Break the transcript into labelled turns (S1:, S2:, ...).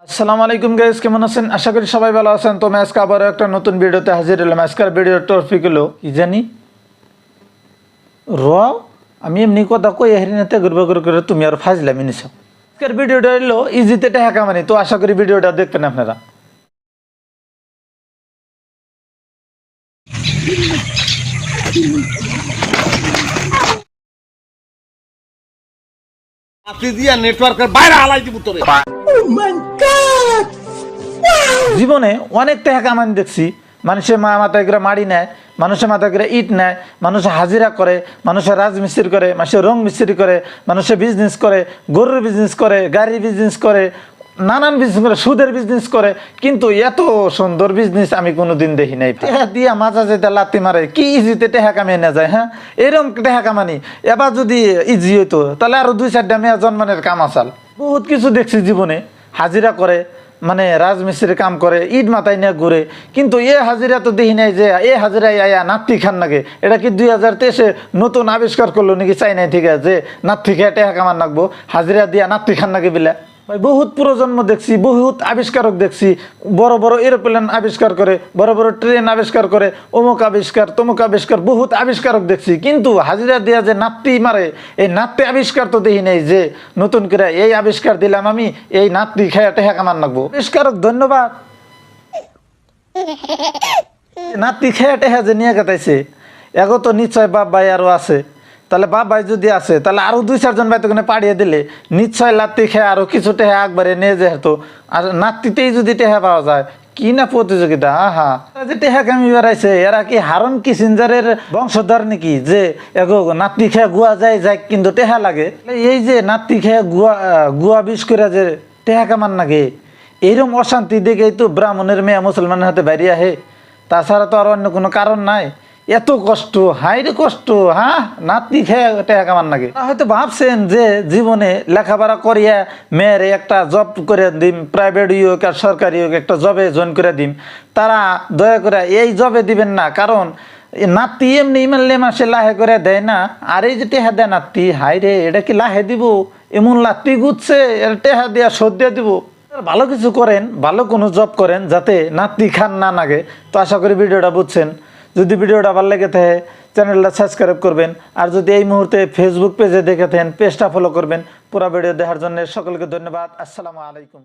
S1: আসসালামু আলাইকুম গাইস, কেমন আছেন? আশা করি সবাই ভালো আছেন। তো আমি আজকে আবার একটা নতুন ভিডিওতে হাজির হলাম। আজকের ভিডিওর টপিক হলো কি জানি র আমি এমনি কথা কই হেরিনাতে ঘুরবে করে তুমি আর ফাজলামি নিছো। আজকের ভিডিওটা হলো ইজিতে টাকা কামানি। তো আশা করি ভিডিওটা দেখবেন আপনারা।
S2: আপনি দিয়া নেটওয়ার্কের বাইরে হালাই দিব তোরে।
S1: জীবনে অনেক টাকা কামানি দেখছি। মানুষের মাথায় করে মাড়ি নেয়, মানুষের মাথায় করে ইট নেয়, মানুষের হাজিরা করে, মানুষের রাজমিস্ত্রি করে, মানুষের রং মিস্ত্রি করে, মানুষের বিজনেস করে, গরুর বিজনেস করে, গাড়ির বিজনেস করে, নানান বিজনেস করে, সুদের বিজনেস করে। কিন্তু এত সুন্দর বিজনেস আমি কোনোদিন দেখি নাই। টেহা দিয়া মাজা যেতে লাত্তি মারে কি ইজিতে টেহা কামিয়ে না যায়। হ্যাঁ, এরকম টেহা কামানি এবার যদি ইজি হইতো তাহলে আরো 2-4টা মেয়া জন্মানের কাম আসাল। বহুত কিছু দেখছি জীবনে। হাজিরা করে, মানে রাজমিস্ত্রির কাম করে, ইট মাথায় নিয়ে ঘুরে। কিন্তু এ হাজিরা তো দেখি নাই যে এ হাজিরায় আয়া নাত্তি খান নাকি। এটা কি 2023-এ নতুন আবিষ্কার করলো নাকি চাইনাই? ঠিক আছে, যে নাত্তি খেয়ে টেহা কামান রাখবো, হাজিরা দিয়া নাত্তি খান নাকি বিলা। ভাই বহুত প্রজন্ম দেখছি, বহুত আবিষ্কারক দেখছি। বড় বড় এরোপ্লেন আবিষ্কার করে, বড় বড় ট্রেন আবিষ্কার করে, অমুক আবিষ্কার তমুক আবিষ্কার, বহুত আবিষ্কারক দেখছি। কিন্তু হাজিরা দিয়া যে নাত্তি মারে, এই নাত্তি আবিষ্কার তো দেখি নাই যে নতুন করে এই আবিষ্কার দিলাম আমি, এই নাত্তি খেয়ে টেহা কামান রাখবো। আবিষ্কারক ধন্যবাদ। নাত্তি খেয়ে টেহা যে নিয়ে কাটাইছে এগো তো নিশ্চয় বাপ ভাই আরও আছে। তাহলে বাপ ভাই যদি আছে তাহলে আরও 2-4জন ভাই তোখানে পাড়িয়ে দিলে নিশ্চয় লাত্তি খেয়ে আরও কিছু টেহা একবারে নিয়ে যেত। আর নাত্তিতেই যদি টেহা পাওয়া যায়, কি না প্রতিযোগিতা! আহা, যে টেহা কামি বেড়াইছে এরা কি হারন কিসিঞ্জারের বংশধর নাকি যে এগো নাত্তি খেয়ে গুয়া যায় যায় কিন্তু টেহা লাগে? এই যে নাত্তি খেয়ে গুয়া বিষ করে যে টেহা কামান নাকি, এইরকম অশান্তি দেখেই তো ব্রাহ্মণের মেয়ে মুসলমানের হাতে বাইরে আহে। তাছাড়া তো আর অন্য কোনো কারণ নাই। এত কষ্ট, হাইরে কষ্ট। হ্যাঁ, নাতনি খেয়ে টেহা কামান নাকি? হয়তো ভাবছেন যে জীবনে লেখাপড়া করিয়া মেয়ের একটা জব করে দিম, প্রাইভেট হোক আর সরকারি হোক, একটা জবে জয়েন করে দিম। তারা দয়া করে এই জবে দিবেন না, কারণ নাতি এমনি ইমানলে মাসে লাহে করে দেয় না। আর এই যে টেহা দেয় নাতি, হাইরে এটা কি লাহে দিব? এমন লাত্তি গুচ্ছে টেহা দিয়া শোধ দিয়ে দিব। ভালো কিছু করেন, ভালো কোনো জব করেন যাতে নাতি খান না লাগে। তো আশা করি ভিডিওটা বুঝছেন। যদি ভিডিওটা ভালো লেগে থাকে চ্যানেলটা সাবস্ক্রাইব করবেন। আর যদি এই মুহূর্তে ফেসবুক পেজে দেখে থাকেন পেজটা ফলো করবেন। পুরো ভিডিও দেখার জন্য সকলকে ধন্যবাদ। আসসালামু আলাইকুম।